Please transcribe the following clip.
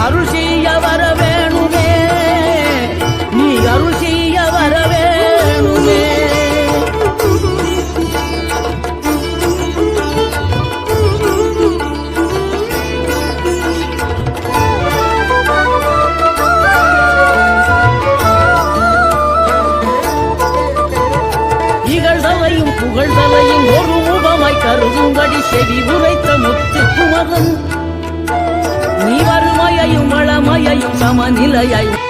அருள் செய்ய வர வேணுமே, நீ அருள் செய்ய வர வேணுமே. இகழ்தலையும் புகழ்தலையும் ஒரு முகமாய் கருதும்படி செவி உரைத்த முத்து குமரன், நீ வறுமையையும் வளமையையும் சமநிலையையும்